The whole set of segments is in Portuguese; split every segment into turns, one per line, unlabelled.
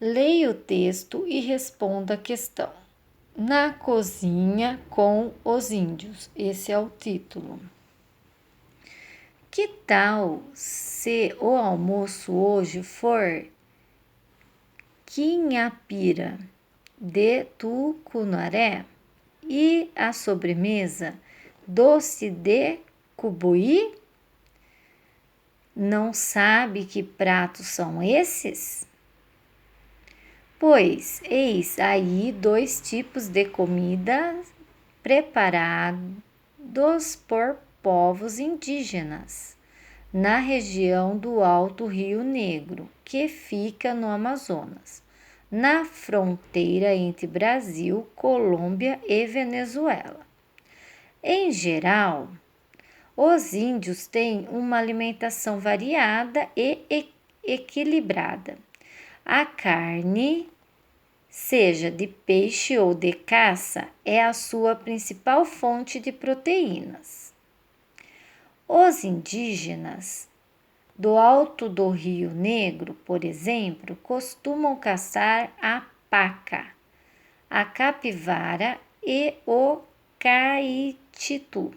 Leia o texto e responda a questão. Na cozinha com os índios. Esse é o título. Que tal se o almoço hoje for quinhapira de tucunaré e a sobremesa doce de cubuí? Não sabe que pratos são esses? Pois eis aí 2 tipos de comida preparados por povos indígenas na região do Alto Rio Negro, que fica no Amazonas, na fronteira entre Brasil, Colômbia e Venezuela. Em geral, os índios têm uma alimentação variada e equilibrada. A carne, seja de peixe ou de caça, é a sua principal fonte de proteínas. Os indígenas do Alto do Rio Negro, por exemplo, costumam caçar a paca, a capivara e o caititu,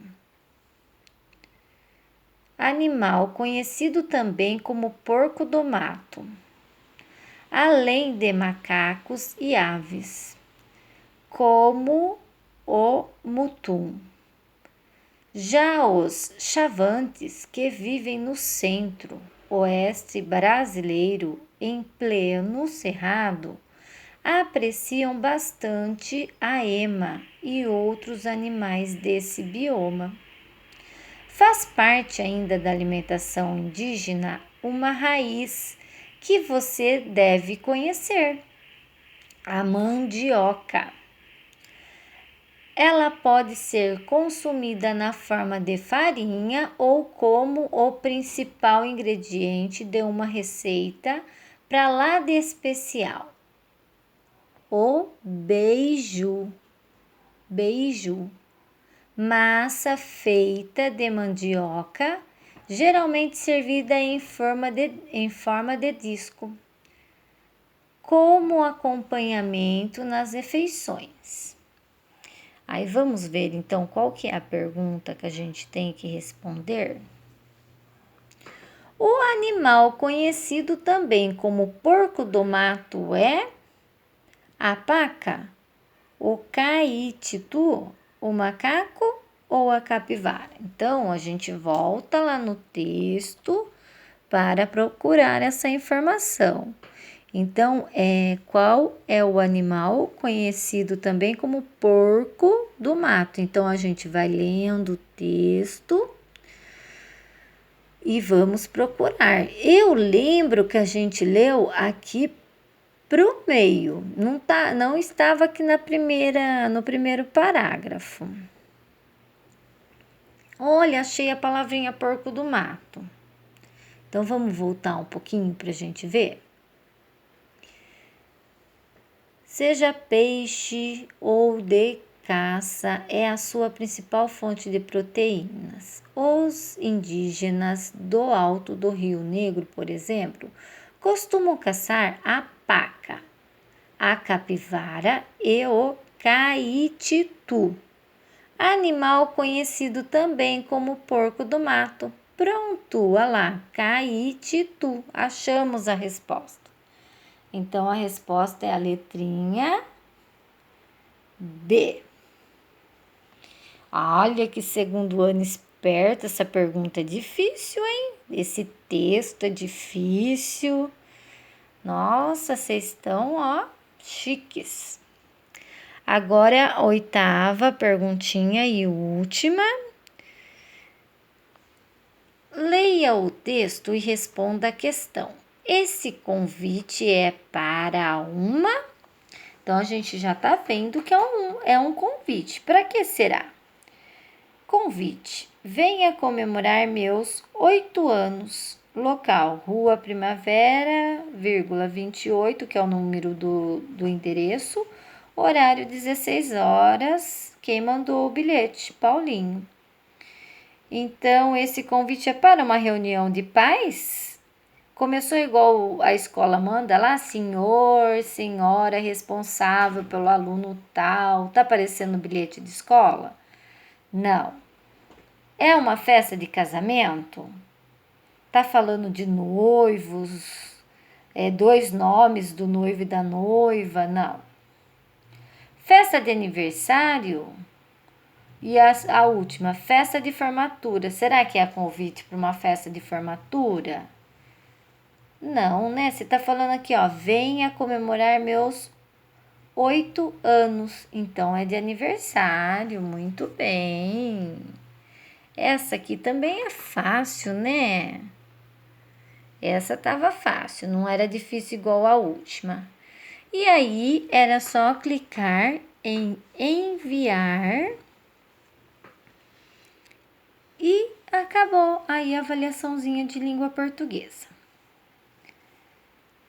animal conhecido também como porco do mato, além de macacos e aves, como o mutum. Já os chavantes, que vivem no centro-oeste brasileiro, em pleno cerrado, apreciam bastante a ema e outros animais desse bioma. Faz parte ainda da alimentação indígena uma raiz que você deve conhecer, a mandioca. Ela pode ser consumida na forma de farinha ou como o principal ingrediente de uma receita para lá de especial. O beiju, massa feita de mandioca, geralmente servida em forma de disco, como acompanhamento nas refeições. Aí vamos ver então qual que é a pergunta que a gente tem que responder. O animal conhecido também como porco do mato é a paca, o caititu, o macaco ou a capivara? Então a gente volta lá no texto para procurar essa informação. Então, qual é o animal conhecido também como porco do mato? Então, a gente vai lendo o texto e vamos procurar. Eu lembro que a gente leu aqui pro meio, não estava aqui no primeiro parágrafo. Olha, achei a palavrinha porco do mato. Então, vamos voltar um pouquinho para a gente ver? Seja peixe ou de caça, é a sua principal fonte de proteínas. Os indígenas do Alto do Rio Negro, por exemplo, costumam caçar a paca, a capivara e o caititu, animal conhecido também como porco do mato. Pronto, olha lá, caititu, achamos a resposta. Então, a resposta é a letrinha B. Olha que segundo ano esperto, essa pergunta é difícil, hein? Esse texto é difícil. Nossa, vocês estão, chiques. Agora, a 8ª perguntinha e última. Leia o texto e responda a questão. Esse convite é para uma... Então, a gente já está vendo que é um convite. Para que será? Convite. Venha comemorar meus 8 anos. Local, Rua Primavera, 28, que é o número do endereço. Horário, 16 horas. Quem mandou o bilhete? Paulinho. Então, esse convite é para uma reunião de pais? Começou igual a escola manda lá, senhor, senhora responsável pelo aluno tal. Tá aparecendo no bilhete de escola? Não. É uma festa de casamento? Tá falando de noivos, dois nomes do noivo e da noiva? Não. Festa de aniversário? E a última, festa de formatura. Será que é convite para uma festa de formatura? Não, né? Você tá falando aqui, ó, venha comemorar meus 8 anos. Então é de aniversário, muito bem. Essa aqui também é fácil, né? Essa tava fácil, não era difícil igual a última. E aí era só clicar em enviar e acabou aí a avaliaçãozinha de língua portuguesa.